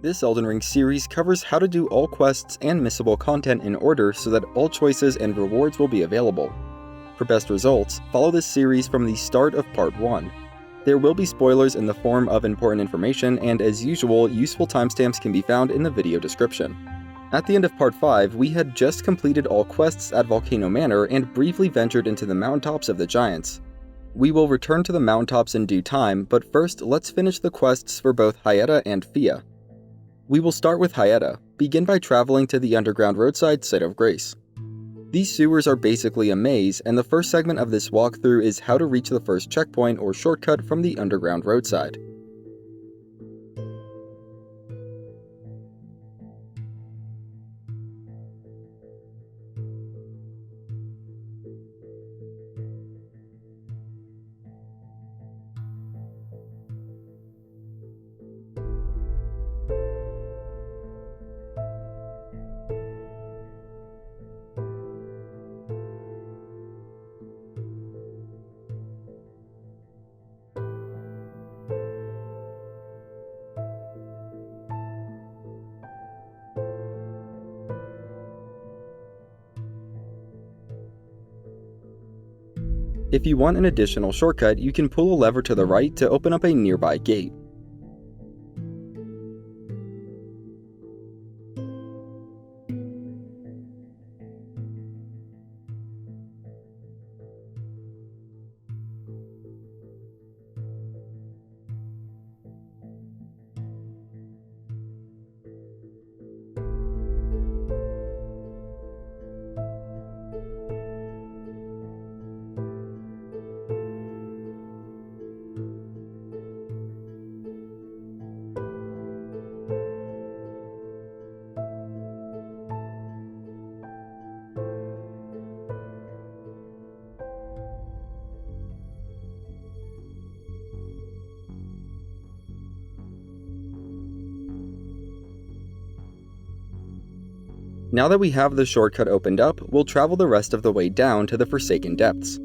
This Elden Ring series covers how to do all quests and missable content in order so that all choices and rewards will be available. For best results, follow this series from the start of Part 1. There will be spoilers in the form of important information, and as usual, useful timestamps can be found in the video description. At the end of Part 5, we had just completed all quests at Volcano Manor and briefly ventured into the Mountaintops of the Giants. We will return to the Mountaintops in due time, but first let's finish the quests for both Hyetta and Fia. We will start with Hyetta. Begin by traveling to the underground roadside Site of Grace. These sewers are basically a maze, and the first segment of this walkthrough is how to reach the first checkpoint or shortcut from the underground roadside. If you want an additional shortcut, you can pull a lever to the right to open up a nearby gate. Now that we have the shortcut opened up, we'll travel the rest of the way down to the Forsaken Depths.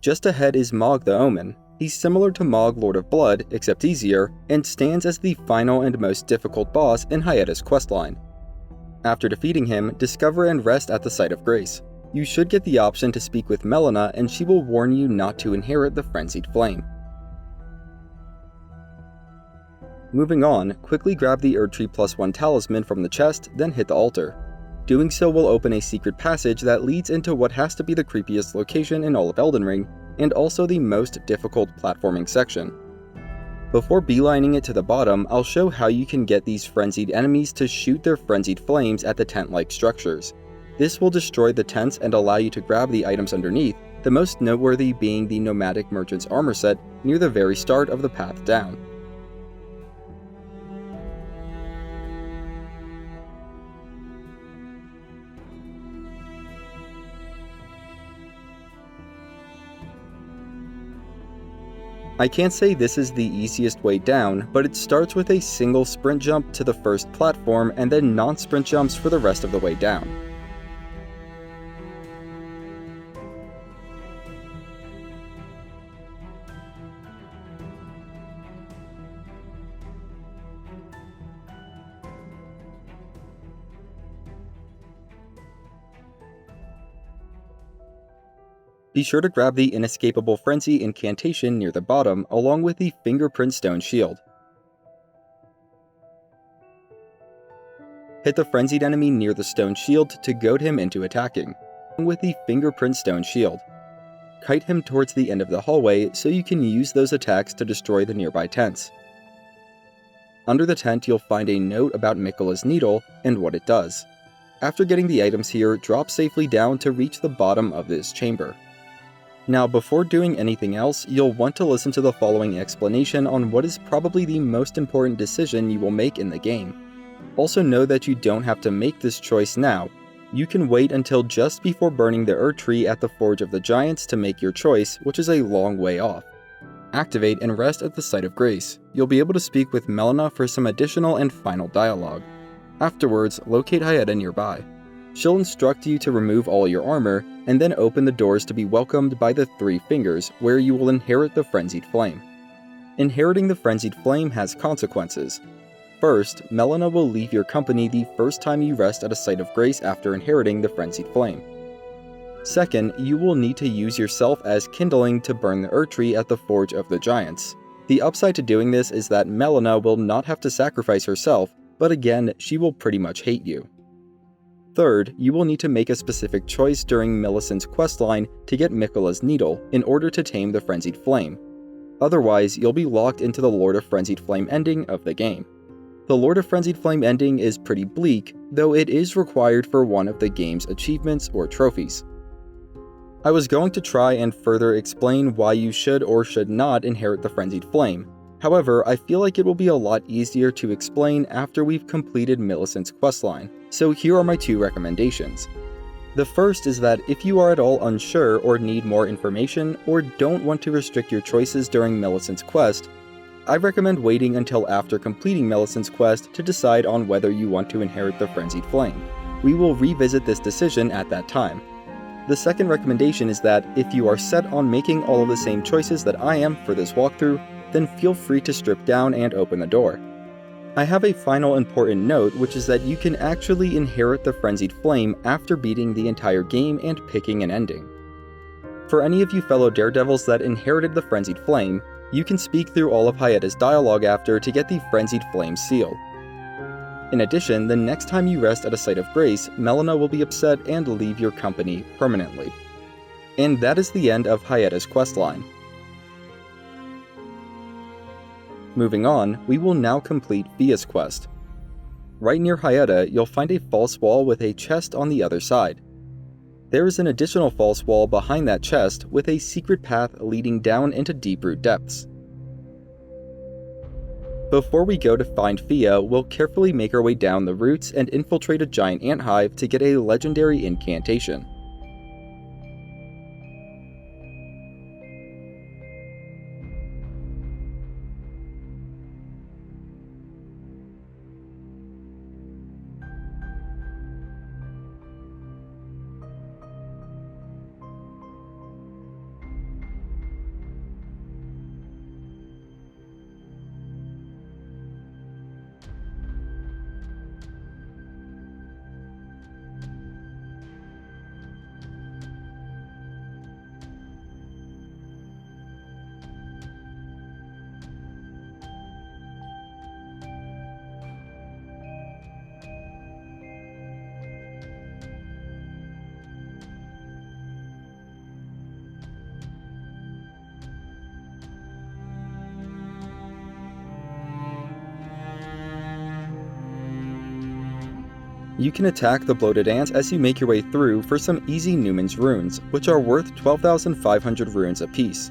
Just ahead is Mohg the Omen. He's similar to Mohg Lord of Blood, except easier, and stands as the final and most difficult boss in Hyetta's questline. After defeating him, discover and rest at the Site of Grace. You should get the option to speak with Melina, and she will warn you not to inherit the Frenzied Flame. Moving on, quickly grab the Erdtree +1 Talisman from the chest, then hit the altar. Doing so will open a secret passage that leads into what has to be the creepiest location in all of Elden Ring, and also the most difficult platforming section. Before beelining it to the bottom, I'll show how you can get these frenzied enemies to shoot their frenzied flames at the tent-like structures. This will destroy the tents and allow you to grab the items underneath, the most noteworthy being the Nomadic Merchant's armor set near the very start of the path down. I can't say this is the easiest way down, but it starts with a single sprint jump to the first platform and then non-sprint jumps for the rest of the way down. Be sure to grab the Inescapable Frenzy incantation near the bottom along with the Fingerprint Stone Shield. Hit the frenzied enemy near the stone shield to goad him into attacking, along with the Fingerprint Stone Shield. Kite him towards the end of the hallway so you can use those attacks to destroy the nearby tents. Under the tent you'll find a note about Miquella's needle and what it does. After getting the items here, drop safely down to reach the bottom of this chamber. Now before doing anything else, you'll want to listen to the following explanation on what is probably the most important decision you will make in the game. Also know that you don't have to make this choice now. You can wait until just before burning the Erdtree at the Forge of the Giants to make your choice, which is a long way off. Activate and rest at the Site of Grace. You'll be able to speak with Melina for some additional and final dialogue. Afterwards, locate Hyetta nearby. She'll instruct you to remove all your armor, and then open the doors to be welcomed by the Three Fingers, where you will inherit the Frenzied Flame. Inheriting the Frenzied Flame has consequences. First, Melina will leave your company the first time you rest at a Site of Grace after inheriting the Frenzied Flame. Second, you will need to use yourself as kindling to burn the Erdtree at the Forge of the Giants. The upside to doing this is that Melina will not have to sacrifice herself, but again, she will pretty much hate you. Third, you will need to make a specific choice during Millicent's questline to get Miquella's needle in order to tame the Frenzied Flame. Otherwise, you'll be locked into the Lord of Frenzied Flame ending of the game. The Lord of Frenzied Flame ending is pretty bleak, though it is required for one of the game's achievements or trophies. I was going to try and further explain why you should or should not inherit the Frenzied Flame. However, I feel like it will be a lot easier to explain after we've completed Millicent's questline, so here are my two recommendations. The first is that if you are at all unsure or need more information, or don't want to restrict your choices during Millicent's quest, I recommend waiting until after completing Millicent's quest to decide on whether you want to inherit the Frenzied Flame. We will revisit this decision at that time. The second recommendation is that if you are set on making all of the same choices that I am for this walkthrough, then feel free to strip down and open the door. I have a final important note, which is that you can actually inherit the Frenzied Flame after beating the entire game and picking an ending. For any of you fellow daredevils that inherited the Frenzied Flame, you can speak through all of Hyetta's dialogue after to get the Frenzied Flame seal. In addition, the next time you rest at a Site of Grace, Melina will be upset and leave your company permanently. And that is the end of Hyetta's questline. Moving on, we will now complete Fia's quest. Right near Hyetta, you'll find a false wall with a chest on the other side. There is an additional false wall behind that chest with a secret path leading down into Deeproot depths. Before we go to find Fia, we'll carefully make our way down the roots and infiltrate a giant ant hive to get a legendary incantation. You can attack the bloated ants as you make your way through for some easy Newman's runes, which are worth 12,500 runes apiece.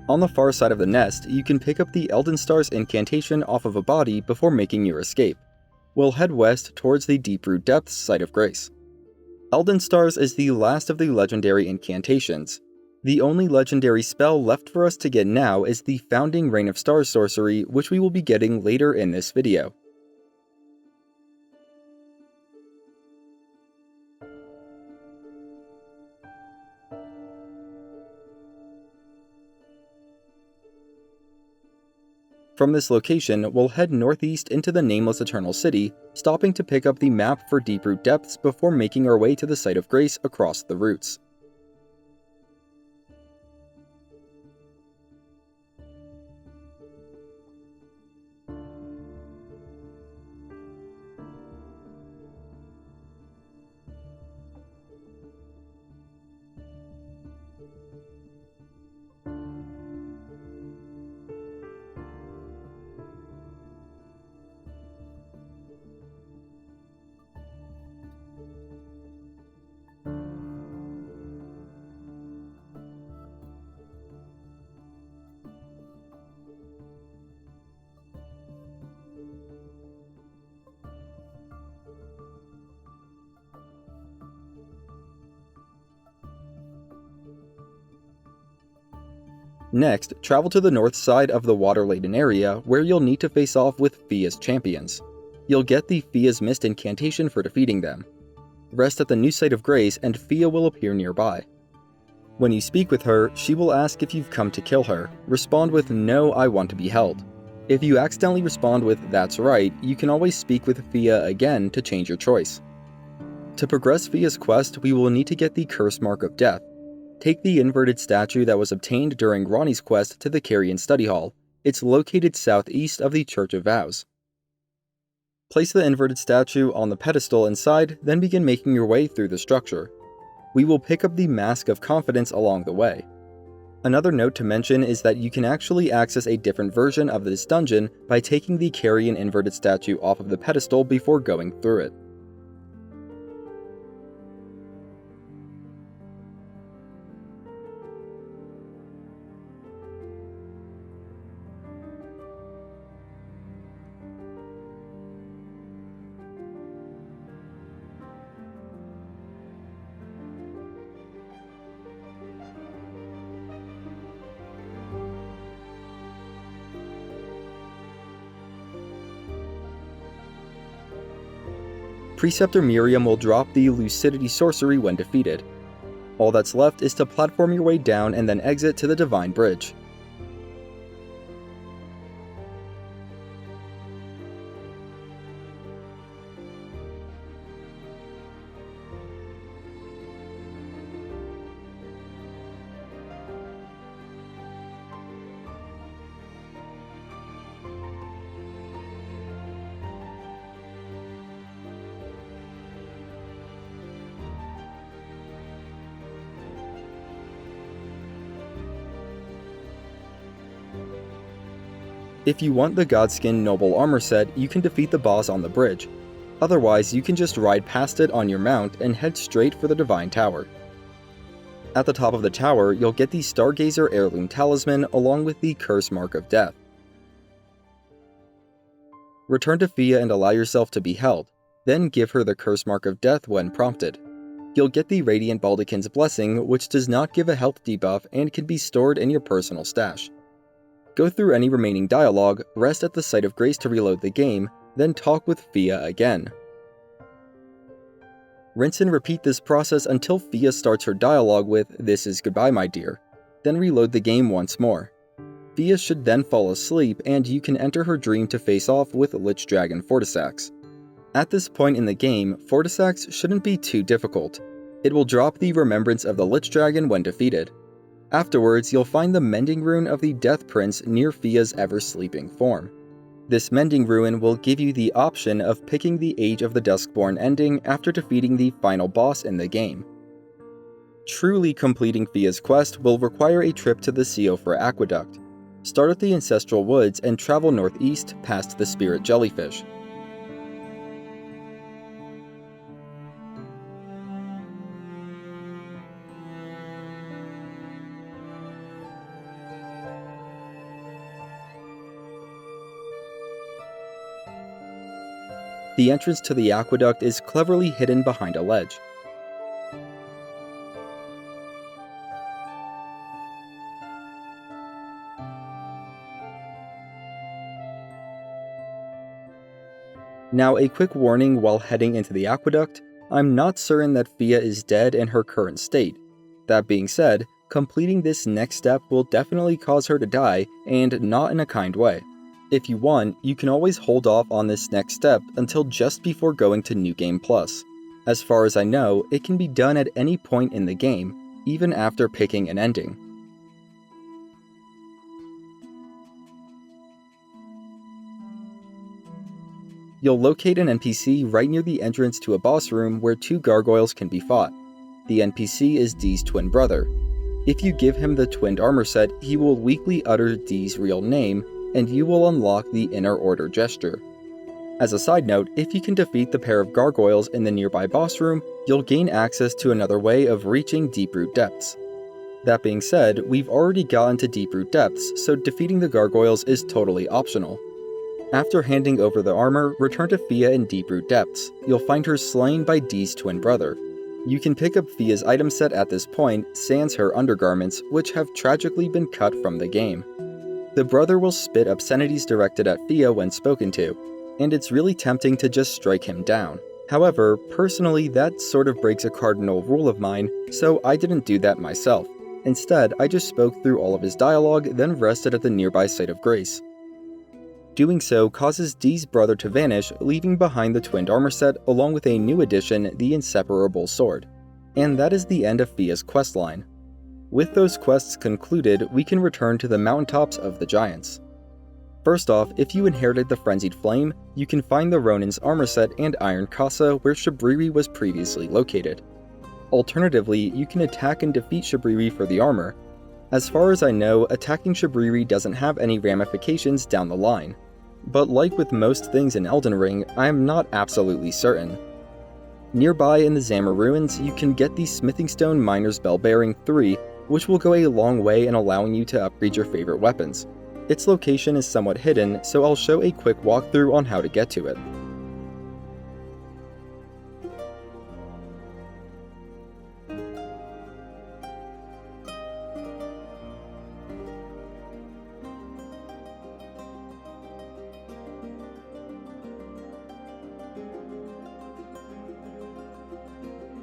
On the far side of the nest, you can pick up the Elden Star's incantation off of a body before making your escape. We'll head west towards the Deeproot Depths Site of Grace. Elden Stars is the last of the legendary incantations. The only legendary spell left for us to get now is the Founding Reign of Stars sorcery, which we will be getting later in this video. From this location, we'll head northeast into the Nameless Eternal City, stopping to pick up the map for Deeproot depths before making our way to the Site of Grace across the routes. Next, travel to the north side of the water-laden area, where you'll need to face off with Fia's champions. You'll get the Fia's Mist incantation for defeating them. Rest at the new Site of Grace and Fia will appear nearby. When you speak with her, she will ask if you've come to kill her. Respond with "No, I want to be held." If you accidentally respond with "That's right," you can always speak with Fia again to change your choice. To progress Fia's quest, we will need to get the Curse Mark of Death. Take the inverted statue that was obtained during Ronnie's quest to the Carrion Study Hall. It's located southeast of the Church of Vows. Place the inverted statue on the pedestal inside, then begin making your way through the structure. We will pick up the Mask of Confidence along the way. Another note to mention is that you can actually access a different version of this dungeon by taking the Carrion inverted statue off of the pedestal before going through it. Preceptor Miriam will drop the Lucidity Sorcery when defeated. All that's left is to platform your way down and then exit to the Divine Bridge. If you want the Godskin Noble Armor set, you can defeat the boss on the bridge. Otherwise, you can just ride past it on your mount and head straight for the Divine Tower. At the top of the tower, you'll get the Stargazer Heirloom Talisman along with the Curse Mark of Death. Return to Fia and allow yourself to be held, then give her the Curse Mark of Death when prompted. You'll get the Radiant Baldaquin's Blessing, which does not give a health debuff and can be stored in your personal stash. Go through any remaining dialogue, rest at the Site of Grace to reload the game, then talk with Fia again. Rinse and repeat this process until Fia starts her dialogue with "This is goodbye, my dear," then reload the game once more. Fia should then fall asleep and you can enter her dream to face off with Lich Dragon Fortisax. At this point in the game, Fortisax shouldn't be too difficult. It will drop the Remembrance of the Lich Dragon when defeated. Afterwards, you'll find the Mending Rune of the Death Prince near Fia's ever-sleeping form. This Mending Rune will give you the option of picking the Age of the Duskborn ending after defeating the final boss in the game. Truly completing Fia's quest will require a trip to the Seofor Aqueduct. Start at the Ancestral Woods and travel northeast past the Spirit Jellyfish. The entrance to the aqueduct is cleverly hidden behind a ledge. Now, a quick warning while heading into the aqueduct, I'm not certain that Fia is dead in her current state. That being said, completing this next step will definitely cause her to die, and not in a kind way. If you want, you can always hold off on this next step until just before going to New Game Plus. As far as I know, it can be done at any point in the game, even after picking an ending. You'll locate an NPC right near the entrance to a boss room where 2 gargoyles can be fought. The NPC is Dee's twin brother. If you give him the twinned armor set, he will weakly utter Dee's real name, and you will unlock the Inner Order gesture. As a side note, if you can defeat the pair of gargoyles in the nearby boss room, you'll gain access to another way of reaching Deeproot depths. That being said, we've already gotten to Deeproot depths, so defeating the gargoyles is totally optional. After handing over the armor, return to Fia in Deeproot depths. You'll find her slain by Dee's twin brother. You can pick up Fia's item set at this point, sans her undergarments, which have tragically been cut from the game. The brother will spit obscenities directed at Fia when spoken to, and it's really tempting to just strike him down. However, personally that sort of breaks a cardinal rule of mine, so I didn't do that myself. Instead, I just spoke through all of his dialogue, then rested at the nearby site of grace. Doing so causes Dee's brother to vanish, leaving behind the twinned armor set along with a new addition, the Inseparable Sword. And that is the end of Fia's questline. With those quests concluded, we can return to the Mountaintops of the Giants. First off, if you inherited the Frenzied Flame, you can find the Ronin's armor set and Iron Casa where Shabriri was previously located. Alternatively, you can attack and defeat Shabriri for the armor. As far as I know, attacking Shabriri doesn't have any ramifications down the line. But like with most things in Elden Ring, I am not absolutely certain. Nearby in the Zamor ruins, you can get the Smithing Stone Miner's Bell Bearing 3, which will go a long way in allowing you to upgrade your favorite weapons. Its location is somewhat hidden, so I'll show a quick walkthrough on how to get to it.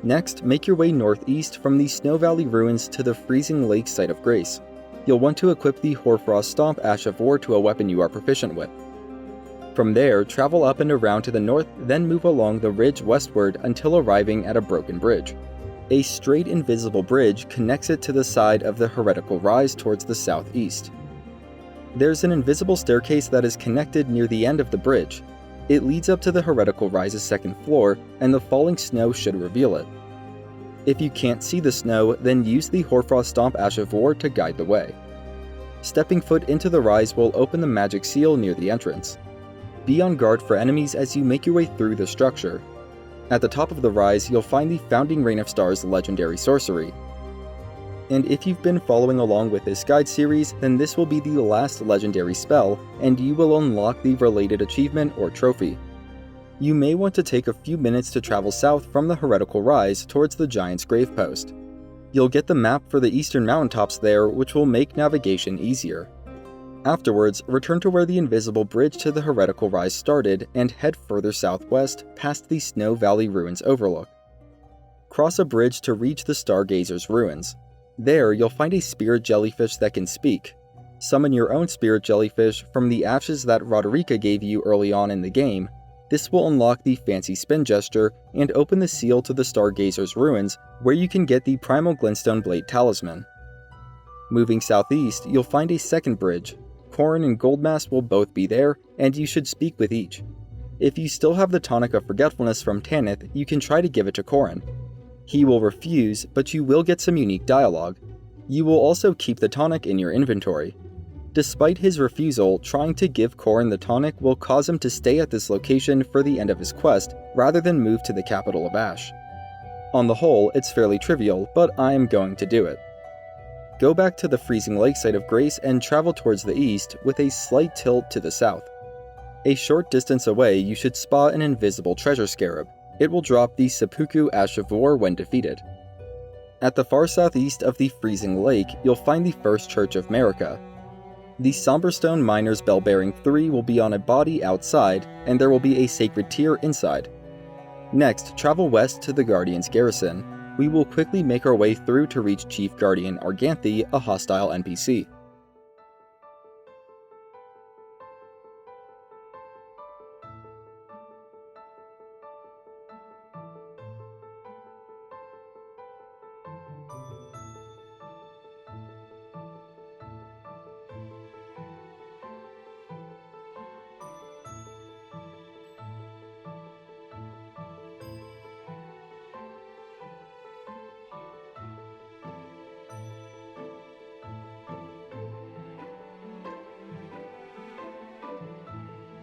Next, make your way northeast from the Snow Valley ruins to the Freezing Lake site of Grace. You'll want to equip the Hoarfrost Stomp Ash of War to a weapon you are proficient with. From there, travel up and around to the north, then move along the ridge westward until arriving at a broken bridge. A straight invisible bridge connects it to the side of the Heretical Rise towards the southeast. There's an invisible staircase that is connected near the end of the bridge. It leads up to the Heretical Rise's second floor, and the falling snow should reveal it. If you can't see the snow, then use the Hoarfrost Stomp Ash of War to guide the way. Stepping foot into the rise will open the magic seal near the entrance. Be on guard for enemies as you make your way through the structure. At the top of the rise, you'll find the Founding Reign of Stars legendary sorcery. And if you've been following along with this guide series, then this will be the last legendary spell, and you will unlock the related achievement or trophy. You may want to take a few minutes to travel south from the Heretical Rise towards the Giant's Grave Post. You'll get the map for the eastern mountaintops there, which will make navigation easier. Afterwards, return to where the invisible bridge to the Heretical Rise started and head further southwest past the Snow Valley Ruins overlook. Cross a bridge to reach the Stargazer's ruins. There, you'll find a spirit jellyfish that can speak. Summon your own spirit jellyfish from the ashes that Roderica gave you early on in the game. This will unlock the Fancy Spin gesture and open the seal to the Stargazer's ruins, where you can get the Primal Glintstone Blade Talisman. Moving southeast, you'll find a second bridge. Corhyn and Goldmask will both be there, and you should speak with each. If you still have the Tonic of Forgetfulness from Tanith, you can try to give it to Corhyn. He will refuse, but you will get some unique dialogue. You will also keep the tonic in your inventory. Despite his refusal, trying to give Corhyn the tonic will cause him to stay at this location for the end of his quest, rather than move to the capital of Ash. On the whole, it's fairly trivial, but I am going to do it. Go back to the Freezing Lake site of Grace and travel towards the east with a slight tilt to the south. A short distance away, you should spot an invisible treasure scarab. It will drop the Seppuku Ash of War when defeated. At the far southeast of the Freezing Lake, you'll find the First Church of Marika. The Somber-Stone Miner's Bell Bearing 3 will be on a body outside, and there will be a sacred tier inside. Next, travel west to the Guardian's garrison. We will quickly make our way through to reach Chief Guardian Arganthe, a hostile NPC.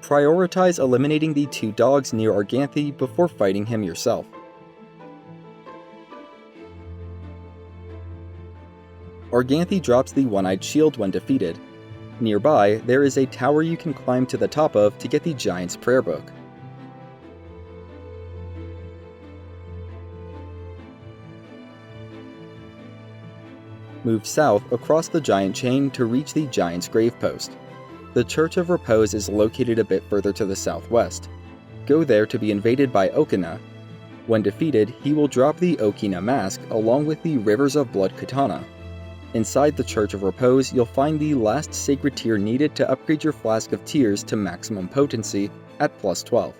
Prioritize eliminating the 2 dogs near Arganthy before fighting him yourself. Arganthy drops the One-Eyed Shield when defeated. Nearby, there is a tower you can climb to the top of to get the Giant's Prayer Book. Move south across the Giant Chain to reach the Giant's Grave Post. The Church of Repose is located a bit further to the southwest. Go there to be invaded by Okina. When defeated, he will drop the Okina Mask along with the Rivers of Blood Katana. Inside the Church of Repose, you'll find the last sacred tier needed to upgrade your Flask of Tears to maximum potency at plus 12.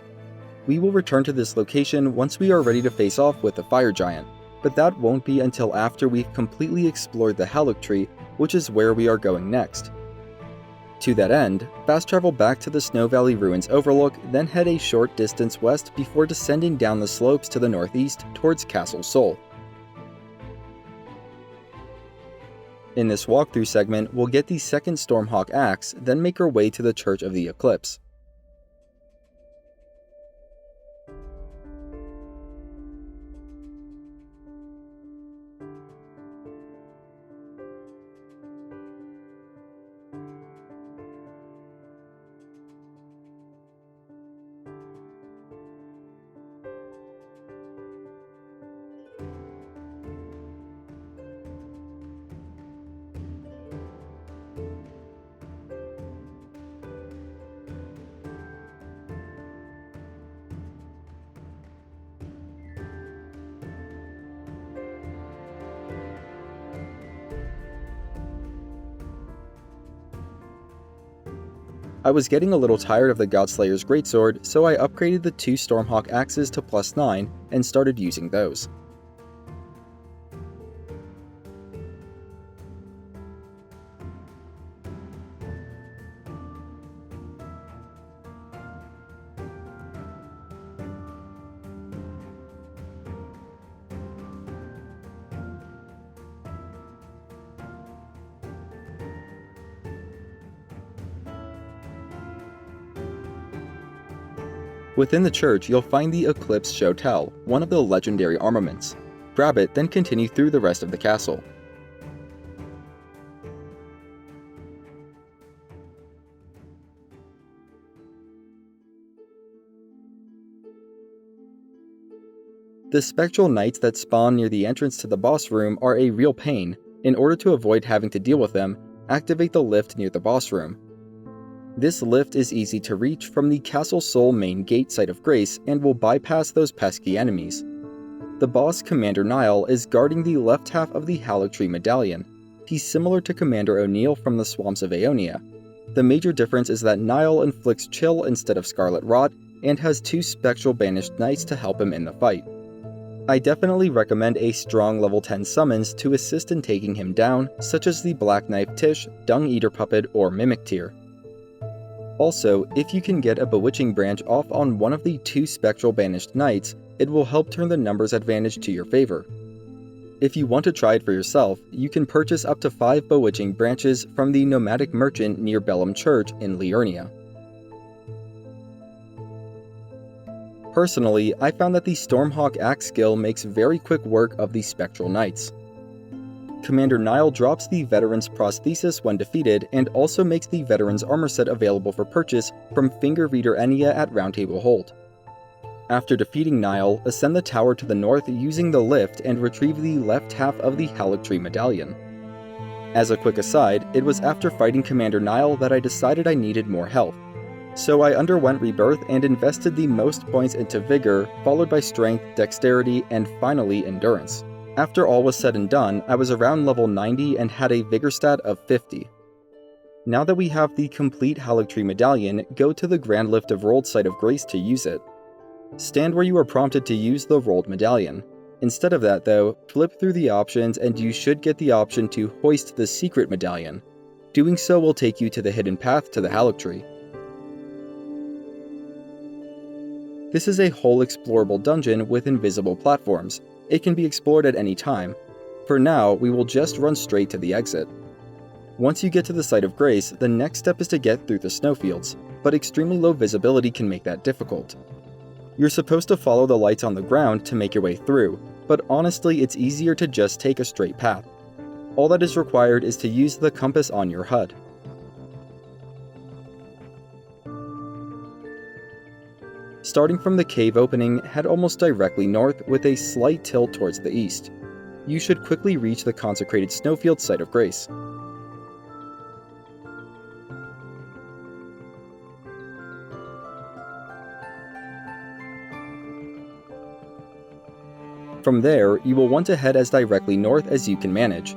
We will return to this location once we are ready to face off with the Fire Giant, but that won't be until after we've completely explored the Haligtree, which is where we are going next. To that end, fast travel back to the Snow Valley Ruins Overlook, then head a short distance west before descending down the slopes to the northeast towards Castle Sol. In this walkthrough segment, we'll get the second Stormhawk Axe, then make our way to the Church of the Eclipse. I was getting a little tired of the Godslayer's Greatsword, so I upgraded the 2 Stormhawk Axes to plus 9 and started using those. Within the church, you'll find the Eclipse Shotel, one of the legendary armaments. Grab it, then continue through the rest of the castle. The spectral knights that spawn near the entrance to the boss room are a real pain. In order to avoid having to deal with them, activate the lift near the boss room. This lift is easy to reach from the Castle Sol main gate site of Grace and will bypass those pesky enemies. The boss, Commander Nile, is guarding the left half of the Haligtree medallion. He's similar to Commander O'Neill from the Swamps of Aeonia. The major difference is that Nile inflicts chill instead of Scarlet Rot and has 2 spectral banished knights to help him in the fight. I definitely recommend a strong level 10 summons to assist in taking him down, such as the Black Knife Tish, Dung Eater Puppet, or Mimic tier. Also, if you can get a Bewitching Branch off on one of the 2 Spectral Banished Knights, it will help turn the numbers advantage to your favor. If you want to try it for yourself, you can purchase up to 5 Bewitching Branches from the Nomadic Merchant near Bellum Church in Liurnia. Personally, I found that the Stormhawk Axe skill makes very quick work of the Spectral Knights. Commander Nile drops the Veteran's Prosthesis when defeated, and also makes the Veteran's Armor Set available for purchase from Finger Reader Enya at Roundtable Hold. After defeating Nile, ascend the tower to the north using the lift and retrieve the left half of the Haligtree medallion. As a quick aside, it was after fighting Commander Nile that I decided I needed more health. So I underwent Rebirth and invested the most points into Vigor, followed by Strength, Dexterity, and finally Endurance. After all was said and done, I was around level 90 and had a Vigor stat of 50. Now that we have the complete Haligtree medallion, go to the Grand Lift of Rolled site of Grace to use it. Stand where you are prompted to use the rolled medallion. Instead of that though, flip through the options and you should get the option to hoist the secret medallion. Doing so will take you to the hidden path to the Haligtree. This is a whole explorable dungeon with invisible platforms. It can be explored at any time. For now, we will just run straight to the exit. Once you get to the site of Grace, the next step is to get through the snowfields. but extremely low visibility can make that difficult. You're supposed to follow the lights on the ground to make your way through, but honestly it's easier to just take a straight path. All that is required is to use the compass on your HUD. Starting from the cave opening, head almost directly north with a slight tilt towards the east. You should quickly reach the consecrated Snowfield Site of Grace. From there, you will want to head as directly north as you can manage.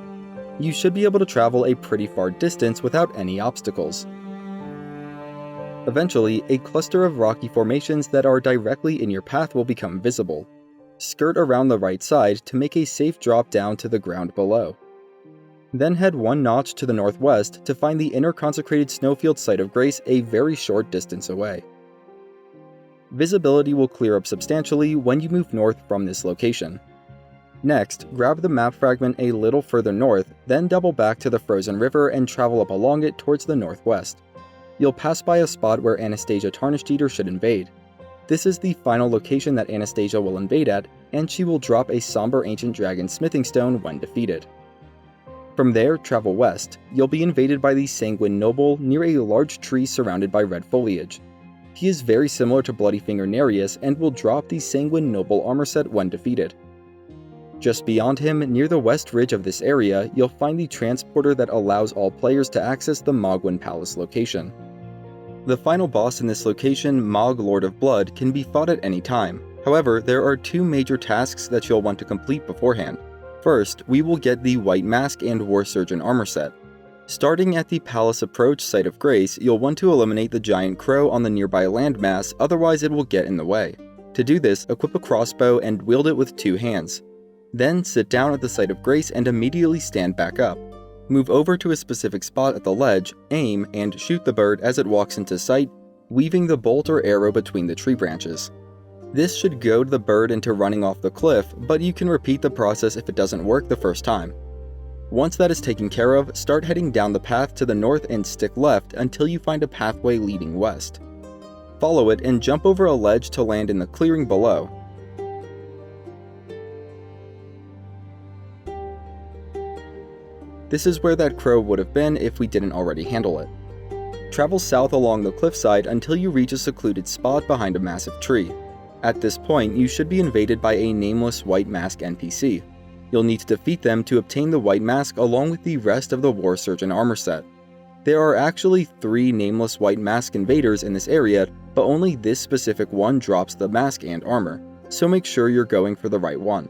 You should be able to travel a pretty far distance without any obstacles. Eventually, a cluster of rocky formations that are directly in your path will become visible. Skirt around the right side to make a safe drop down to the ground below. Then head one notch to the northwest to find the inner consecrated Snowfield Site of Grace a very short distance away. Visibility will clear up substantially when you move north from this location. Next, grab the map fragment a little further north, then double back to the frozen river and travel up along it towards the northwest. You'll pass by a spot where Anastasia Tarnished Eater should invade. This is the final location that Anastasia will invade at, and she will drop a somber ancient dragon smithing stone when defeated. From there, travel west. You'll be invaded by the Sanguine Noble near a large tree surrounded by red foliage. He is very similar to Bloodyfinger Nereus and will drop the Sanguine Noble armor set when defeated. Just beyond him, near the west ridge of this area, you'll find the transporter that allows all players to access the Mohg Palace location. The final boss in this location, Mohg Lord of Blood, can be fought at any time. However, there are two major tasks that you'll want to complete beforehand. First, we will get the White Mask and War Surgeon armor set. Starting at the Palace Approach Site of Grace, you'll want to eliminate the giant crow on the nearby landmass, otherwise it will get in the way. To do this, equip a crossbow and wield it with two hands. Then sit down at the Site of Grace and immediately stand back up. Move over to a specific spot at the ledge, aim, and shoot the bird as it walks into sight, weaving the bolt or arrow between the tree branches. This should goad the bird into running off the cliff, but you can repeat the process if it doesn't work the first time. Once that is taken care of, start heading down the path to the north and stick left until you find a pathway leading west. Follow it and jump over a ledge to land in the clearing below. This is where that crow would have been if we didn't already handle it. Travel south along the cliffside until you reach a secluded spot behind a massive tree. At this point, you should be invaded by a nameless White Mask NPC. You'll need to defeat them to obtain the White Mask along with the rest of the War Surgeon armor set. There are actually 3 nameless White Mask invaders in this area, but only this specific one drops the mask and armor, so make sure you're going for the right one.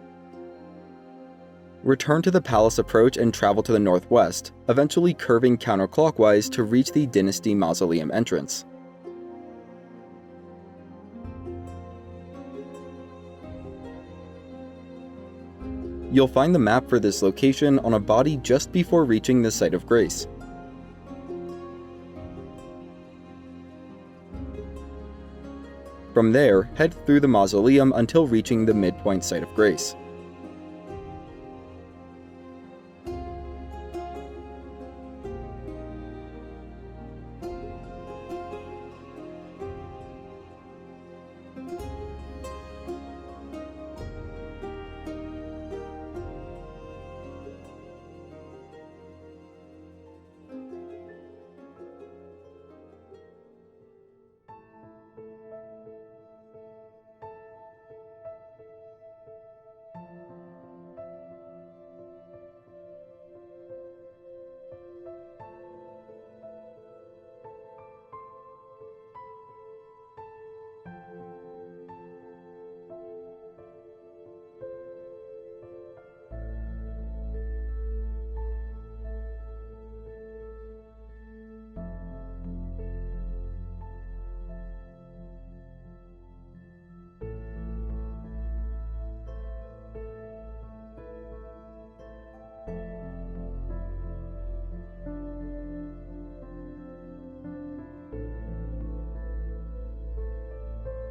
Return to the palace approach and travel to the northwest, eventually curving counterclockwise to reach the Dynasty Mausoleum entrance. You'll find the map for this location on a body just before reaching the Site of Grace. From there, head through the mausoleum until reaching the midpoint Site of Grace.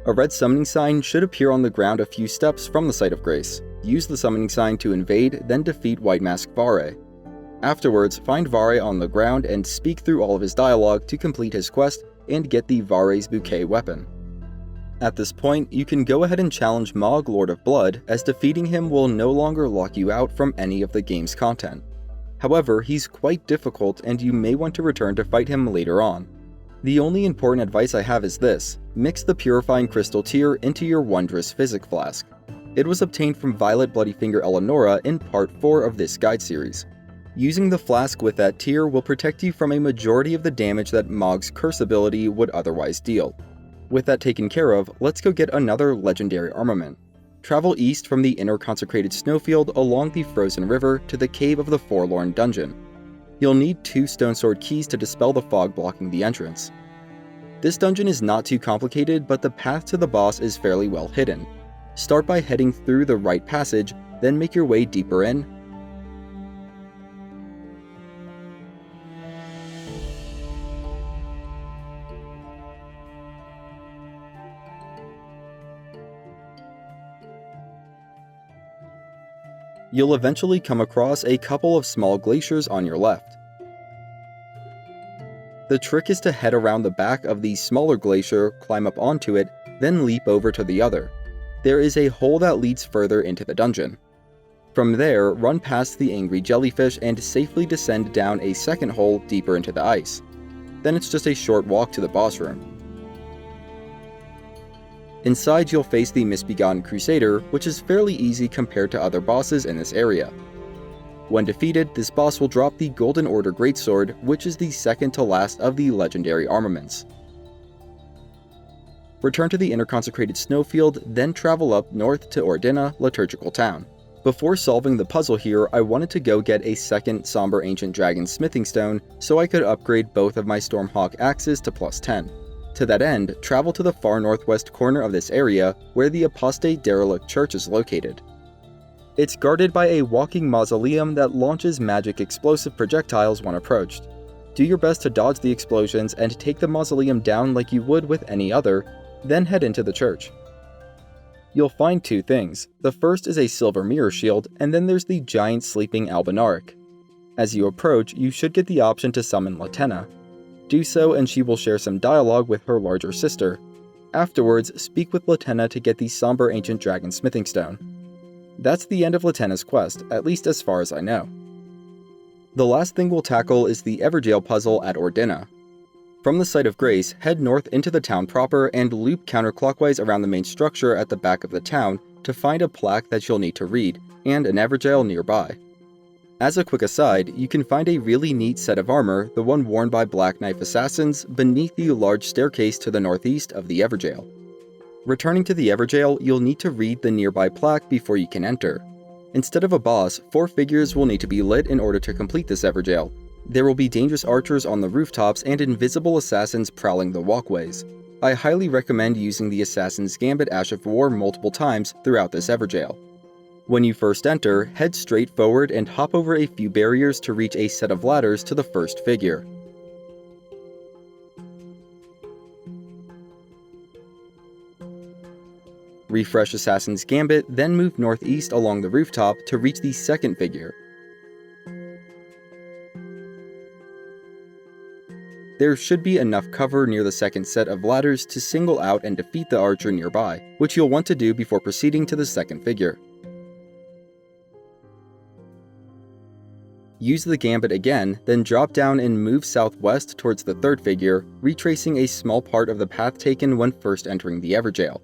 A red summoning sign should appear on the ground a few steps from the Site of Grace. Use the summoning sign to invade, then defeat White Mask Varre. Afterwards, find Varre on the ground and speak through all of his dialogue to complete his quest, and get the Varre's Bouquet weapon. At this point, you can go ahead and challenge Mohg, Lord of Blood, as defeating him will no longer lock you out from any of the game's content. However, he's quite difficult and you may want to return to fight him later on. The only important advice I have is this: mix the Purifying Crystal Tear into your Wondrous Physic Flask. It was obtained from Violet Bloodyfinger Eleonora in Part 4 of this guide series. Using the flask with that tear will protect you from a majority of the damage that Mohg's curse ability would otherwise deal. With that taken care of, let's go get another legendary armament. Travel east from the inner consecrated snowfield along the frozen river to the Cave of the Forlorn dungeon. You'll need 2 stone sword keys to dispel the fog blocking the entrance. This dungeon is not too complicated, but the path to the boss is fairly well hidden. Start by heading through the right passage, then make your way deeper in. You'll eventually come across a couple of small glaciers on your left. The trick is to head around the back of the smaller glacier, climb up onto it, then leap over to the other. There is a hole that leads further into the dungeon. From there, run past the angry jellyfish and safely descend down a second hole deeper into the ice. Then it's just a short walk to the boss room. Inside, you'll face the Misbegotten Crusader, which is fairly easy compared to other bosses in this area. When defeated, this boss will drop the Golden Order Greatsword, which is the second to last of the legendary armaments. Return to the inner consecrated snowfield, then travel up north to Erdtree, Liturgical Town. Before solving the puzzle here, I wanted to go get a second Somber Ancient Dragon Smithing Stone so I could upgrade both of my Stormhawk axes to +10. To that end, travel to the far northwest corner of this area, where the apostate derelict church is located. It's guarded by a walking mausoleum that launches magic explosive projectiles when approached. Do your best to dodge the explosions and take the mausoleum down like you would with any other, then head into the church. You'll find 2 things. The first is a silver mirror shield, and then there's the giant sleeping albinaric. As you approach, you should get the option to summon Latenna. Do so and she will share some dialogue with her larger sister. Afterwards, speak with Latenna to get the Somber Ancient Dragon Smithing Stone. That's the end of Latenna's quest, at least as far as I know. The last thing we'll tackle is the Everjail puzzle at Erdtree. From the Site of Grace, head north into the town proper and loop counterclockwise around the main structure at the back of the town to find a plaque that you'll need to read, and an Everjail nearby. As a quick aside, you can find a really neat set of armor, the one worn by Black Knife assassins, beneath the large staircase to the northeast of the Everjail. Returning to the Everjail, you'll need to read the nearby plaque before you can enter. Instead of a boss, 4 figures will need to be lit in order to complete this Everjail. There will be dangerous archers on the rooftops and invisible assassins prowling the walkways. I highly recommend using the Assassin's Gambit Ash of War multiple times throughout this Everjail. When you first enter, head straight forward and hop over a few barriers to reach a set of ladders to the first figure. Refresh Assassin's Gambit, then move northeast along the rooftop to reach the second figure. There should be enough cover near the second set of ladders to single out and defeat the archer nearby, which you'll want to do before proceeding to the second figure. Use the Gambit again, then drop down and move southwest towards the third figure, retracing a small part of the path taken when first entering the Everjail.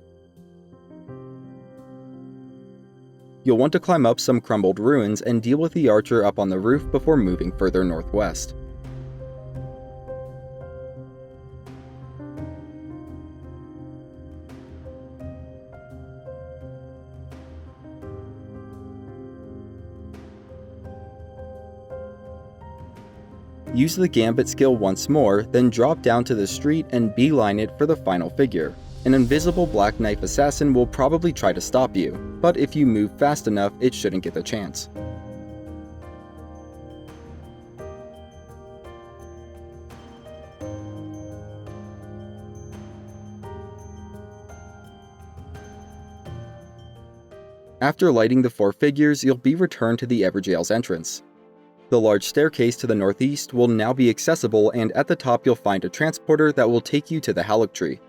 You'll want to climb up some crumbled ruins and deal with the archer up on the roof before moving further northwest. Use the Gambit skill once more, then drop down to the street and beeline it for the final figure. An invisible Black Knife assassin will probably try to stop you, but if you move fast enough, it shouldn't get the chance. After lighting the 4 figures, you'll be returned to the Everjail's entrance. The large staircase to the northeast will now be accessible, and at the top you'll find a transporter that will take you to the Haligtree.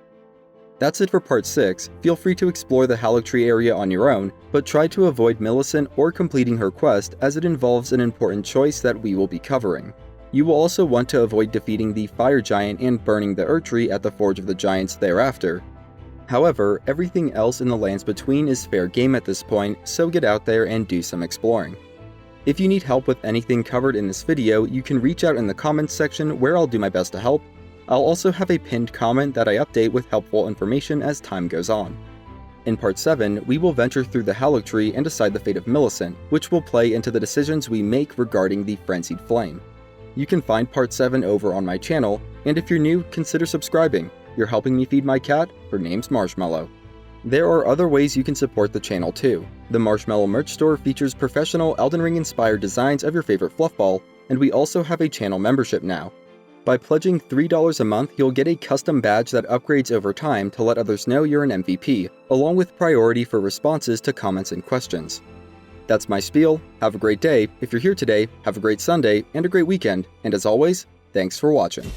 That's it for part 6. Feel free to explore the Haligtree area on your own, but try to avoid Millicent or completing her quest as it involves an important choice that we will be covering. You will also want to avoid defeating the Fire Giant and burning the Erdtree at the Forge of the Giants thereafter. However, everything else in the lands between is fair game at this point, so get out there and do some exploring. If you need help with anything covered in this video, you can reach out in the comments section where I'll do my best to help. I'll also have a pinned comment that I update with helpful information as time goes on. In part 7, we will venture through the Haligtree and decide the fate of Millicent, which will play into the decisions we make regarding the Frenzied Flame. You can find part 7 over on my channel, and if you're new, consider subscribing. You're helping me feed my cat, her name's Marshmallow. There are other ways you can support the channel too. The Marshmallow merch store features professional Elden Ring inspired designs of your favorite fluffball, and we also have a channel membership now. By pledging $3 a month, you'll get a custom badge that upgrades over time to let others know you're an MVP, along with priority for responses to comments and questions. That's my spiel. Have a great day. If you're here today, have a great Sunday and a great weekend. And as always, thanks for watching.